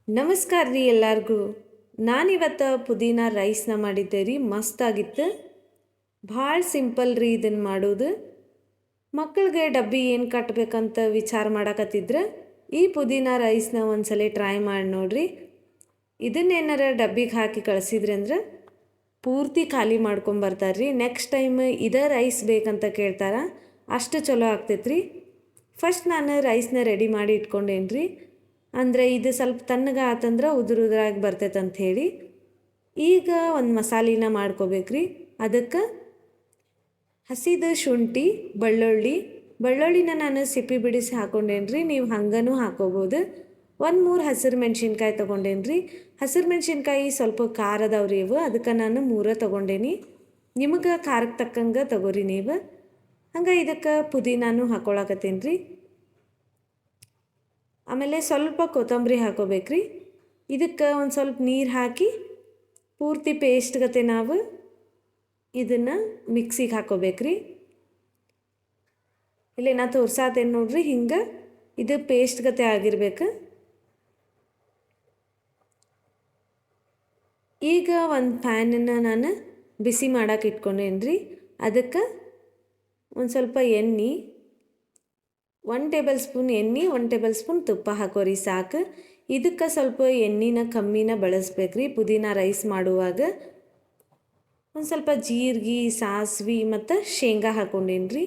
ನಮಸ್ಕಾರ ರೀ ಎಲ್ಲರಿಗೂ. ನಾನಿವತ್ತು ಪುದೀನ ರೈಸ್ನ ಮಾಡಿದ್ದೆ ರೀ. ಮಸ್ತಾಗಿತ್ತು. ಭಾಳ ಸಿಂಪಲ್ ರೀ ಇದನ್ನು ಮಾಡೋದು. ಮಕ್ಕಳಿಗೆ ಡಬ್ಬಿ ಏನು ಕಟ್ಟಬೇಕಂತ ವಿಚಾರ ಮಾಡಕತ್ತಿದ್ರೆ ಈ ಪುದೀನ ರೈಸ್ನ ಒಂದ್ಸಲ ಟ್ರೈ ಮಾಡಿ ನೋಡ್ರಿ. ಇದನ್ನೇನಾರ ಡಬ್ಬಿಗೆ ಹಾಕಿ ಕಳಿಸಿದ್ರಿ ಅಂದ್ರೆ ಪೂರ್ತಿ ಖಾಲಿ ಮಾಡ್ಕೊಂಬರ್ತಾರೆ ರೀ. ನೆಕ್ಸ್ಟ್ ಟೈಮ್ ಇದೇ ರೈಸ್ ಬೇಕಂತ ಕೇಳ್ತಾರೆ. ಅಷ್ಟು ಚಲೋ ಆಗ್ತೈತೆ ರೀ. ಫಸ್ಟ್ ನಾನು ರೈಸ್ನ ರೆಡಿ ಮಾಡಿ ಇಟ್ಕೊಂಡೇನಿ ರೀ. ಅಂದರೆ ಇದು ಸ್ವಲ್ಪ ತಣ್ಣಗೆ ಆತಂದ್ರೆ ಉದುರಾಗಿ ಬರ್ತೈತೆ ಅಂಥೇಳಿ. ಈಗ ಒಂದು ಮಸಾಲಿನ ಮಾಡ್ಕೋಬೇಕ್ರಿ. ಅದಕ್ಕೆ ಹಸಿದು ಶುಂಠಿ, ಬೆಳ್ಳುಳ್ಳಿನ ನಾನು ಸಿಪ್ಪಿ ಬಿಡಿಸಿ ಹಾಕೊಂಡೇನಿ ರೀ. ನೀವು ಹಂಗನೂ ಹಾಕೋಬೋದು. 1-3 ಹಸಿರು ಮೆಣಸಿನ್ಕಾಯಿ ತೊಗೊಂಡೇನಿ ರೀ. ಹಸಿರು ಮೆಣಸಿನ್ಕಾಯಿ ಸ್ವಲ್ಪ ಖಾರದವ್ರಿ ಇವು, ಅದಕ್ಕೆ ನಾನು 3 ತೊಗೊಂಡೇನಿ. ನಿಮಗೆ ಖಾರಕ್ಕೆ ತಕ್ಕಂಗೆ ತಗೋರಿ ನೀವು. ಹಂಗೆ ಇದಕ್ಕೆ ಪುದೀನಾನು ಹಾಕೊಳಕತ್ತೀನಿ ರೀ. ಆಮೇಲೆ ಸ್ವಲ್ಪ ಕೊತ್ತಂಬರಿ ಹಾಕೋಬೇಕ್ರಿ. ಇದಕ್ಕೆ ಒಂದು ಸ್ವಲ್ಪ ನೀರು ಹಾಕಿ ಪೂರ್ತಿ ಪೇಸ್ಟ್ ಗತೆ ನಾವು ಇದನ್ನು ಮಿಕ್ಸಿಗೆ ಹಾಕೋಬೇಕ್ರಿ. ಇಲ್ಲಿ ನಾ ತೋರ್ಸಾತೇನೆ ನೋಡ್ರಿ. ಹಿಂಗೆ ಇದು ಪೇಸ್ಟ್ ಗತೆ ಆಗಿರ್ಬೇಕು. ಈಗ ಒಂದು ಪ್ಯಾನನ್ನು ನಾನು ಬಿಸಿ ಮಾಡಕ್ಕೆ ಇಟ್ಕೊಂಡೇನಿ ರೀ. ಅದಕ್ಕೆ ಒಂದು ಸ್ವಲ್ಪ ಎಣ್ಣೆ, 1 ಟೇಬಲ್ ಸ್ಪೂನ್ ಎಣ್ಣೆ, 1 ಟೇಬಲ್ ಸ್ಪೂನ್ ತುಪ್ಪ ಹಾಕೋರಿ ಸಾಕು. ಇದಕ್ಕೆ ಸ್ವಲ್ಪ ಎಣ್ಣೆನ ಕಮ್ಮಿನ ಬಳಸ್ಬೇಕ್ರಿ ಪುದೀನ ರೈಸ್ ಮಾಡುವಾಗ. ಒಂದು ಸ್ವಲ್ಪ ಜೀರಿಗೆ, ಸಾಸಿವೆ ಮತ್ತು ಶೇಂಗಾ ಹಾಕೊಂಡೇನಿ ರೀ.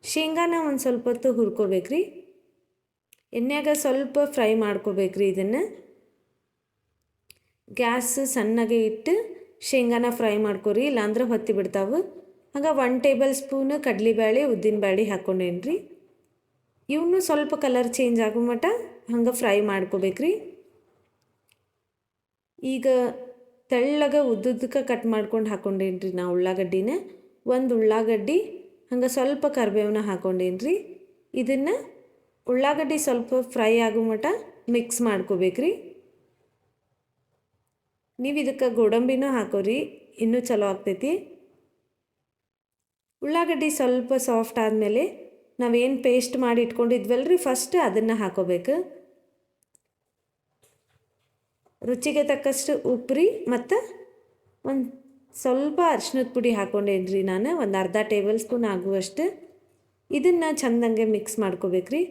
ಶೇಂಗಾನ ಒಂದು ಸ್ವಲ್ಪ ಹೊತ್ತು ಹುರ್ಕೋಬೇಕ್ರಿ. ಎಣ್ಣೆಯಾಗ ಸ್ವಲ್ಪ ಫ್ರೈ ಮಾಡ್ಕೋಬೇಕ್ರಿ. ಇದನ್ನು ಗ್ಯಾಸ್ ಸಣ್ಣಗೆ ಇಟ್ಟು ಶೇಂಗಾನ ಫ್ರೈ ಮಾಡ್ಕೊರಿ, ಇಲ್ಲಾಂದ್ರೆ ಹೊತ್ತಿ ಬಿಡ್ತಾವೆ. ಹಾಗೆ 1 ಟೇಬಲ್ ಸ್ಪೂನ್ ಕಡಲೆಬೇಳೆ, ಉದ್ದಿನಬೇಳೆ ಹಾಕೊಂಡೇನಿ ರೀ. ಇವನು ಸ್ವಲ್ಪ ಕಲರ್ ಚೇಂಜ್ ಆಗೋ ಮಟ್ಟ ಹಂಗೆ ಫ್ರೈ ಮಾಡ್ಕೋಬೇಕ್ರಿ. ಈಗ ತೆಳ್ಳಗೆ ಉದ್ದುದಕ್ಕೆ ಕಟ್ ಮಾಡ್ಕೊಂಡು ಹಾಕೊಂಡೇನಿ ರೀ ನಾ ಉಳ್ಳಾಗಡ್ಡಿನ. 1 ಉಳ್ಳಾಗಡ್ಡಿ, ಹಂಗೆ ಸ್ವಲ್ಪ ಕರಿಬೇವನ್ನ ಹಾಕೊಂಡೇನಿ ರೀ. ಇದನ್ನು ಉಳ್ಳಾಗಡ್ಡಿ ಸ್ವಲ್ಪ ಫ್ರೈ ಆಗೋ ಮಟ್ಟ ಮಿಕ್ಸ್ ಮಾಡ್ಕೋಬೇಕ್ರಿ. ನೀವು ಇದಕ್ಕೆ ಗೋಡಂಬಿನೂ ಹಾಕೋರಿ, ಇನ್ನೂ ಚಲೋ ಆಗ್ತೈತಿ. ಉಳ್ಳಾಗಡ್ಡಿ ಸ್ವಲ್ಪ ಸಾಫ್ಟ್ ಆದಮೇಲೆ ನಾವೇನು ಪೇಸ್ಟ್ ಮಾಡಿ ಇಟ್ಕೊಂಡಿದ್ವಲ್ರಿ ಫಸ್ಟ್ ಅದನ್ನು ಹಾಕೋಬೇಕು. ರುಚಿಗೆ ತಕ್ಕಷ್ಟು ಉಪ್ಪು ರೀ, ಮತ್ತು ಒಂದು ಸ್ವಲ್ಪ ಅರಿಶಿನದ ಪುಡಿ ಹಾಕ್ಕೊಂಡೇನಿ ರೀ ನಾನು, ಒಂದು ಅರ್ಧ ಟೇಬಲ್ ಸ್ಪೂನ್ ಆಗುವಷ್ಟು. ಇದನ್ನು ಚೆಂದಂಗೆ ಮಿಕ್ಸ್ ಮಾಡ್ಕೋಬೇಕ್ರಿ.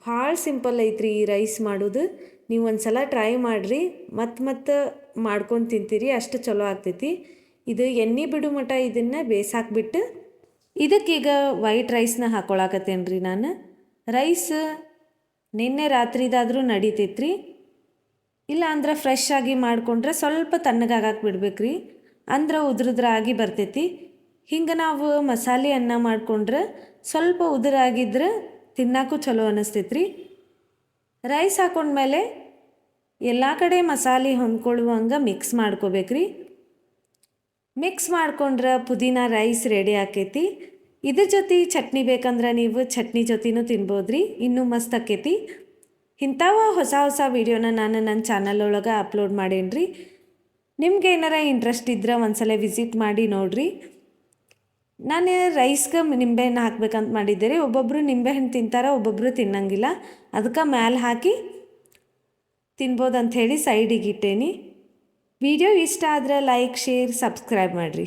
ಭಾಳ ಸಿಂಪಲ್ ಐತ್ರಿ ಈ ರೈಸ್ ಮಾಡೋದು. ನೀವು ಒಂದು ಸಲ ಟ್ರೈ ಮಾಡಿರಿ, ಮತ್ತೆ ಮಾಡ್ಕೊಂಡು ತಿಂತೀರಿ, ಅಷ್ಟು ಚಲೋ ಆಗ್ತೈತಿ. ಇದು ಎಣ್ಣೆ ಬಿಡು ಮಟ್ಟ ಇದನ್ನು ಬೇಯಿಸಾಕ್ಬಿಟ್ಟು ಇದಕ್ಕೀಗ ವೈಟ್ ರೈಸ್ನ ಹಾಕೊಳಕತ್ತೇನೆ ರೀ ನಾನು. ರೈಸ್ ನಿನ್ನೆ ರಾತ್ರಿದಾದರೂ ನಡೀತೈತ್ರಿ. ಇಲ್ಲ ಅಂದ್ರೆ ಫ್ರೆಶ್ ಆಗಿ ಮಾಡಿಕೊಂಡ್ರೆ ಸ್ವಲ್ಪ ತಣ್ಣಗಾಗಕ್ಕೆ ಬಿಡ್ಬೇಕ್ರಿ, ಅಂದ್ರೆ ಉದುರಾಗಿ ಬರ್ತೈತಿ. ಹಿಂಗೆ ನಾವು ಮಸಾಲೆ ಅನ್ನ ಮಾಡಿಕೊಂಡ್ರೆ ಸ್ವಲ್ಪ ಉದುರಾಗಿದ್ರೆ ತಿನ್ನೋಕ್ಕೂ ಚಲೋ ಅನ್ನಿಸ್ತೈತ್ರಿ. ರೈಸ್ ಹಾಕೊಂಡ್ಮೇಲೆ ಎಲ್ಲ ಕಡೆ ಮಸಾಲೆ ಹೊಂದ್ಕೊಳ್ಳುವಂಗೆ ಮಿಕ್ಸ್ ಮಾಡ್ಕೋಬೇಕ್ರಿ. ಮಿಕ್ಸ್ ಮಾಡ್ಕೊಂಡ್ರೆ ಪುದೀನ ರೈಸ್ ರೆಡಿ ಆಕೈತಿ. ಇದ್ರ ಜೊತೆ ಚಟ್ನಿ ಬೇಕಂದ್ರೆ ನೀವು ಚಟ್ನಿ ಜೊತೆನೂ ತಿನ್ಬೋದ್ರಿ, ಇನ್ನೂ ಮಸ್ತ್ ಆಕೈತಿ. ಇಂಥವ ಹೊಸ ವೀಡಿಯೋನ ನಾನು ನನ್ನ ಚಾನಲ್ ಒಳಗೆ ಅಪ್ಲೋಡ್ ಮಾಡೇನಿ ರೀ. ನಿಮ್ಗೆ ಏನಾರ ಇಂಟ್ರೆಸ್ಟ್ ಇದ್ರೆ ಒಂದ್ಸಲ ವಿಸಿಟ್ ಮಾಡಿ ನೋಡಿರಿ. ನಾನು ರೈಸ್ಗೆ ನಿಂಬೆಹಣ್ಣು ಹಾಕ್ಬೇಕಂತ ಮಾಡಿದ್ದೆ ರೀ. ಒಬ್ಬೊಬ್ಬರು ನಿಂಬೆಹಣ್ಣು ತಿಂತಾರೆ, ಒಬ್ಬೊಬ್ಬರು ತಿನ್ನಂಗಿಲ್ಲ. ಅದಕ್ಕೆ ಮ್ಯಾಲೆ ಹಾಕಿ ತಿನ್ಬೋದಂಥೇಳಿ ಸೈಡಿಗೆ ಇಟ್ಟೇನಿ. ವಿಡಿಯೋ ಇಷ್ಟ ಆದರೆ ಲೈಕ್, ಶೇರ್, ಸಬ್ಸ್ಕ್ರೈಬ್ ಮಾಡಿರಿ.